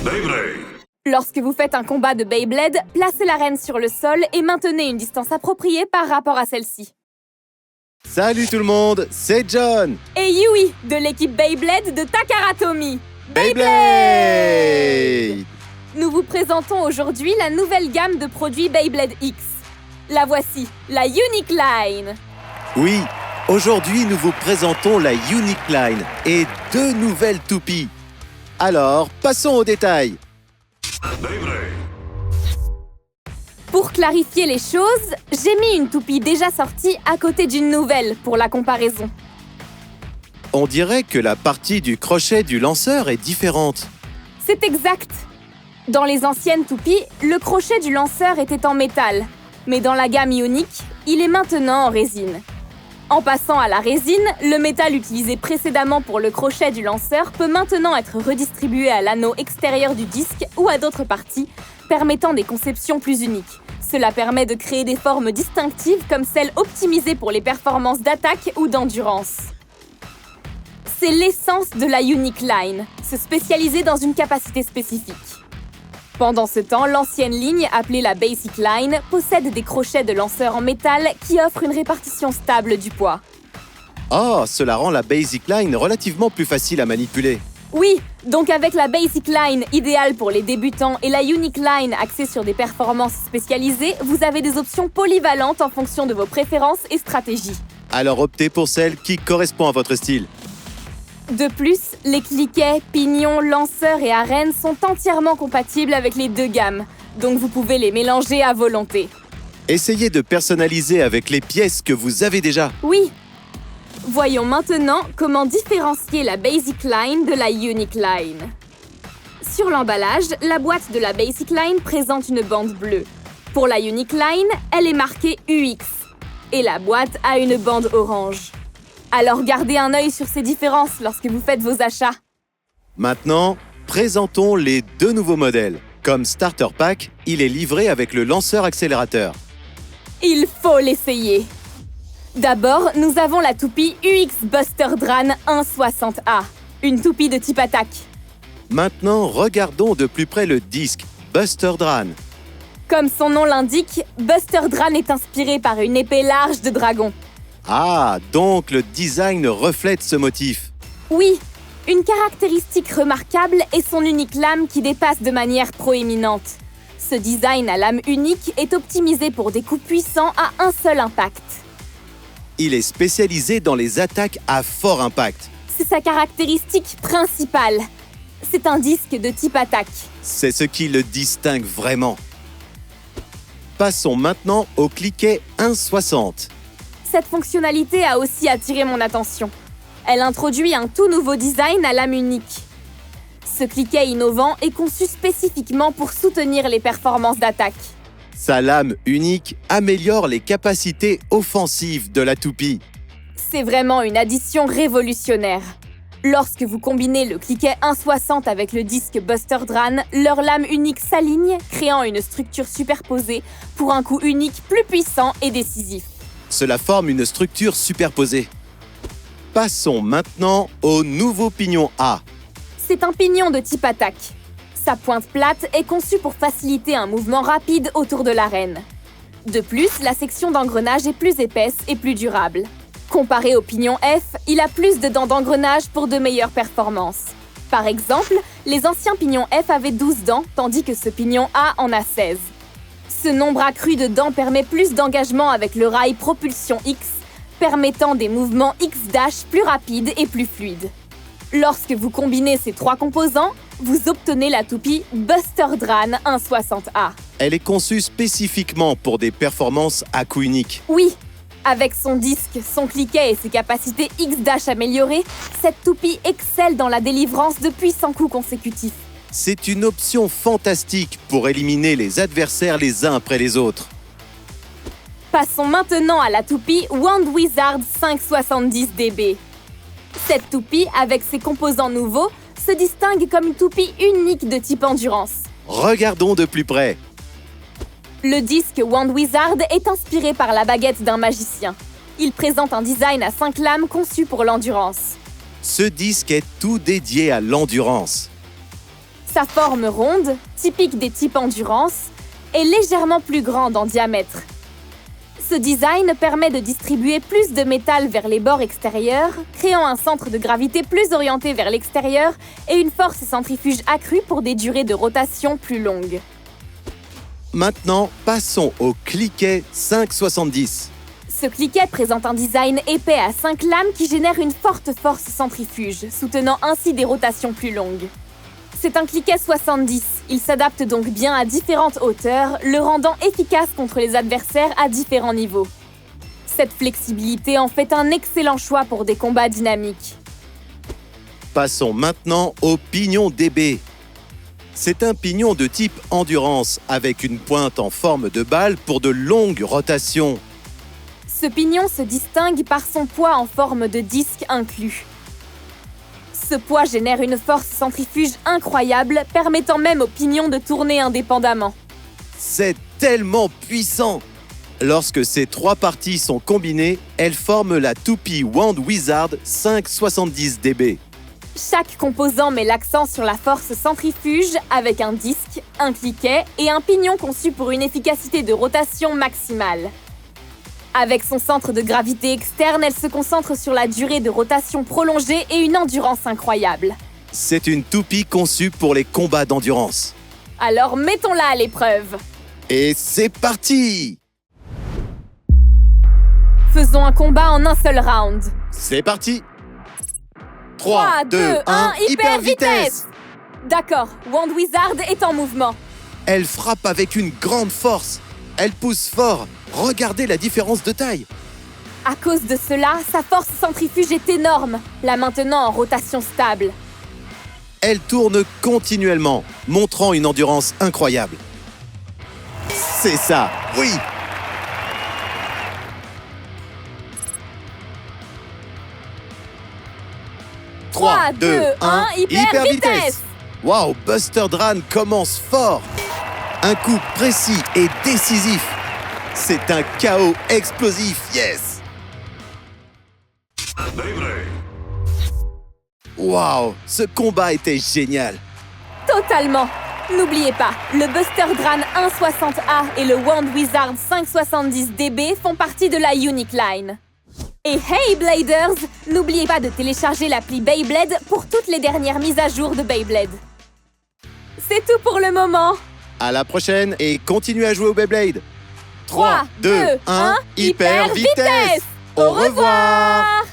Beyblade. Lorsque vous faites un combat de Beyblade, placez l'arène sur le sol et maintenez une distance appropriée par rapport à celle-ci. Salut tout le monde, c'est John. Et Yui, de l'équipe Beyblade de Takaratomi. Beyblade. Nous vous présentons aujourd'hui la nouvelle gamme de produits Beyblade X. La voici, la Unique Line. Oui, aujourd'hui nous vous présentons la Unique Line et 2 nouvelles toupies. Alors, passons aux détails. Beyblade. Pour clarifier les choses, j'ai mis une toupie déjà sortie à côté d'une nouvelle pour la comparaison. On dirait que la partie du crochet du lanceur est différente. C'est exact. Dans les anciennes toupies, le crochet du lanceur était en métal, mais dans la gamme Unique, il est maintenant en résine. En passant à la résine, le métal utilisé précédemment pour le crochet du lanceur peut maintenant être redistribué à l'anneau extérieur du disque ou à d'autres parties, permettant des conceptions plus uniques. Cela permet de créer des formes distinctives comme celles optimisées pour les performances d'attaque ou d'endurance. C'est l'essence de la Unique Line, se spécialiser dans une capacité spécifique. Pendant ce temps, l'ancienne ligne, appelée la Basic Line, possède des crochets de lanceur en métal qui offrent une répartition stable du poids. Oh, cela rend la Basic Line relativement plus facile à manipuler. Oui, donc avec la Basic Line idéale pour les débutants et la Unique Line axée sur des performances spécialisées, vous avez des options polyvalentes en fonction de vos préférences et stratégies. Alors optez pour celle qui correspond à votre style. De plus, les cliquets, pignons, lanceurs et arènes sont entièrement compatibles avec les 2 gammes, donc vous pouvez les mélanger à volonté. Essayez de personnaliser avec les pièces que vous avez déjà. Oui. Voyons maintenant comment différencier la Basic Line de la Unique Line. Sur l'emballage, la boîte de la Basic Line présente une bande bleue. Pour la Unique Line, elle est marquée UX. Et la boîte a une bande orange. Alors gardez un œil sur ces différences lorsque vous faites vos achats. Maintenant, présentons les 2 nouveaux modèles. Comme Starter Pack, il est livré avec le lanceur accélérateur. Il faut l'essayer. D'abord, nous avons la toupie UX Buster Dran 160A, une toupie de type attaque. Maintenant, regardons de plus près le disque Buster Dran. Comme son nom l'indique, Buster Dran est inspiré par une épée large de dragon. Ah, donc le design reflète ce motif. Oui, une caractéristique remarquable est son unique lame qui dépasse de manière proéminente. Ce design à lame unique est optimisé pour des coups puissants à un seul impact. Il est spécialisé dans les attaques à fort impact. C'est sa caractéristique principale. C'est un disque de type attaque. C'est ce qui le distingue vraiment. Passons maintenant au cliquet 160. Cette fonctionnalité a aussi attiré mon attention. Elle introduit un tout nouveau design à lame unique. Ce cliquet innovant est conçu spécifiquement pour soutenir les performances d'attaque. Sa lame unique améliore les capacités offensives de la toupie. C'est vraiment une addition révolutionnaire. Lorsque vous combinez le cliquet 160 avec le disque Buster Dran, leur lame unique s'aligne, créant une structure superposée pour un coup unique plus puissant et décisif. Cela forme une structure superposée. Passons maintenant au nouveau pignon A. C'est un pignon de type attaque. Sa pointe plate est conçue pour faciliter un mouvement rapide autour de l'arène. De plus, la section d'engrenage est plus épaisse et plus durable. Comparé au pignon F, il a plus de dents d'engrenage pour de meilleures performances. Par exemple, les anciens pignons F avaient 12 dents, tandis que ce pignon A en a 16. Ce nombre accru de dents permet plus d'engagement avec le rail propulsion X, permettant des mouvements X-Dash plus rapides et plus fluides. Lorsque vous combinez ces 3 composants, vous obtenez la toupie Buster Dran 160A. Elle est conçue spécifiquement pour des performances à coup unique. Oui, avec son disque, son cliquet et ses capacités X-Dash améliorées, cette toupie excelle dans la délivrance de puissants coups consécutifs. C'est une option fantastique pour éliminer les adversaires les uns après les autres. Passons maintenant à la toupie Wand Wizard 570DB. Cette toupie, avec ses composants nouveaux, se distingue comme une toupie unique de type endurance. Regardons de plus près. Le disque Wand Wizard est inspiré par la baguette d'un magicien. Il présente un design à 5 lames conçu pour l'endurance. Ce disque est tout dédié à l'endurance. Sa forme ronde, typique des types endurance, est légèrement plus grande en diamètre. Ce design permet de distribuer plus de métal vers les bords extérieurs, créant un centre de gravité plus orienté vers l'extérieur et une force centrifuge accrue pour des durées de rotation plus longues. Maintenant, passons au cliquet 570. Ce cliquet présente un design épais à 5 lames qui génère une forte force centrifuge, soutenant ainsi des rotations plus longues. C'est un cliquet 70, il s'adapte donc bien à différentes hauteurs, le rendant efficace contre les adversaires à différents niveaux. Cette flexibilité en fait un excellent choix pour des combats dynamiques. Passons maintenant au pignon DB. C'est un pignon de type endurance avec une pointe en forme de balle pour de longues rotations. Ce pignon se distingue par son poids en forme de disque inclus. Ce poids génère une force centrifuge incroyable, permettant même au pignon de tourner indépendamment. C'est tellement puissant! Lorsque ces trois parties sont combinées, elles forment la toupie Wand Wizard 570 DB. Chaque composant met l'accent sur la force centrifuge avec un disque, un cliquet et un pignon conçu pour une efficacité de rotation maximale. Avec son centre de gravité externe, elle se concentre sur la durée de rotation prolongée et une endurance incroyable. C'est une toupie conçue pour les combats d'endurance. Alors mettons-la à l'épreuve. Et c'est parti! Faisons un combat en un seul round. C'est parti! 3, 2, 1, hyper vitesse! D'accord, Wand Wizard est en mouvement. Elle frappe avec une grande force. Elle pousse fort. Regardez la différence de taille. À cause de cela, sa force centrifuge est énorme, la maintenant en rotation stable. Elle tourne continuellement, montrant une endurance incroyable. C'est ça, oui! Trois, deux, un, hyper vitesse! Waouh, Buster Dran commence fort! Un coup précis et décisif. C'est un chaos explosif, yes! Waouh, ce combat était génial! Totalement! N'oubliez pas, le Buster Dran 160A et le Wand Wizard 570 DB font partie de la Unique Line. Et hey Bladers, n'oubliez pas de télécharger l'appli Beyblade pour toutes les dernières mises à jour de Beyblade. C'est tout pour le moment! À la prochaine et continuez à jouer au Beyblade. 3, 2, 1, hyper vitesse! Au revoir!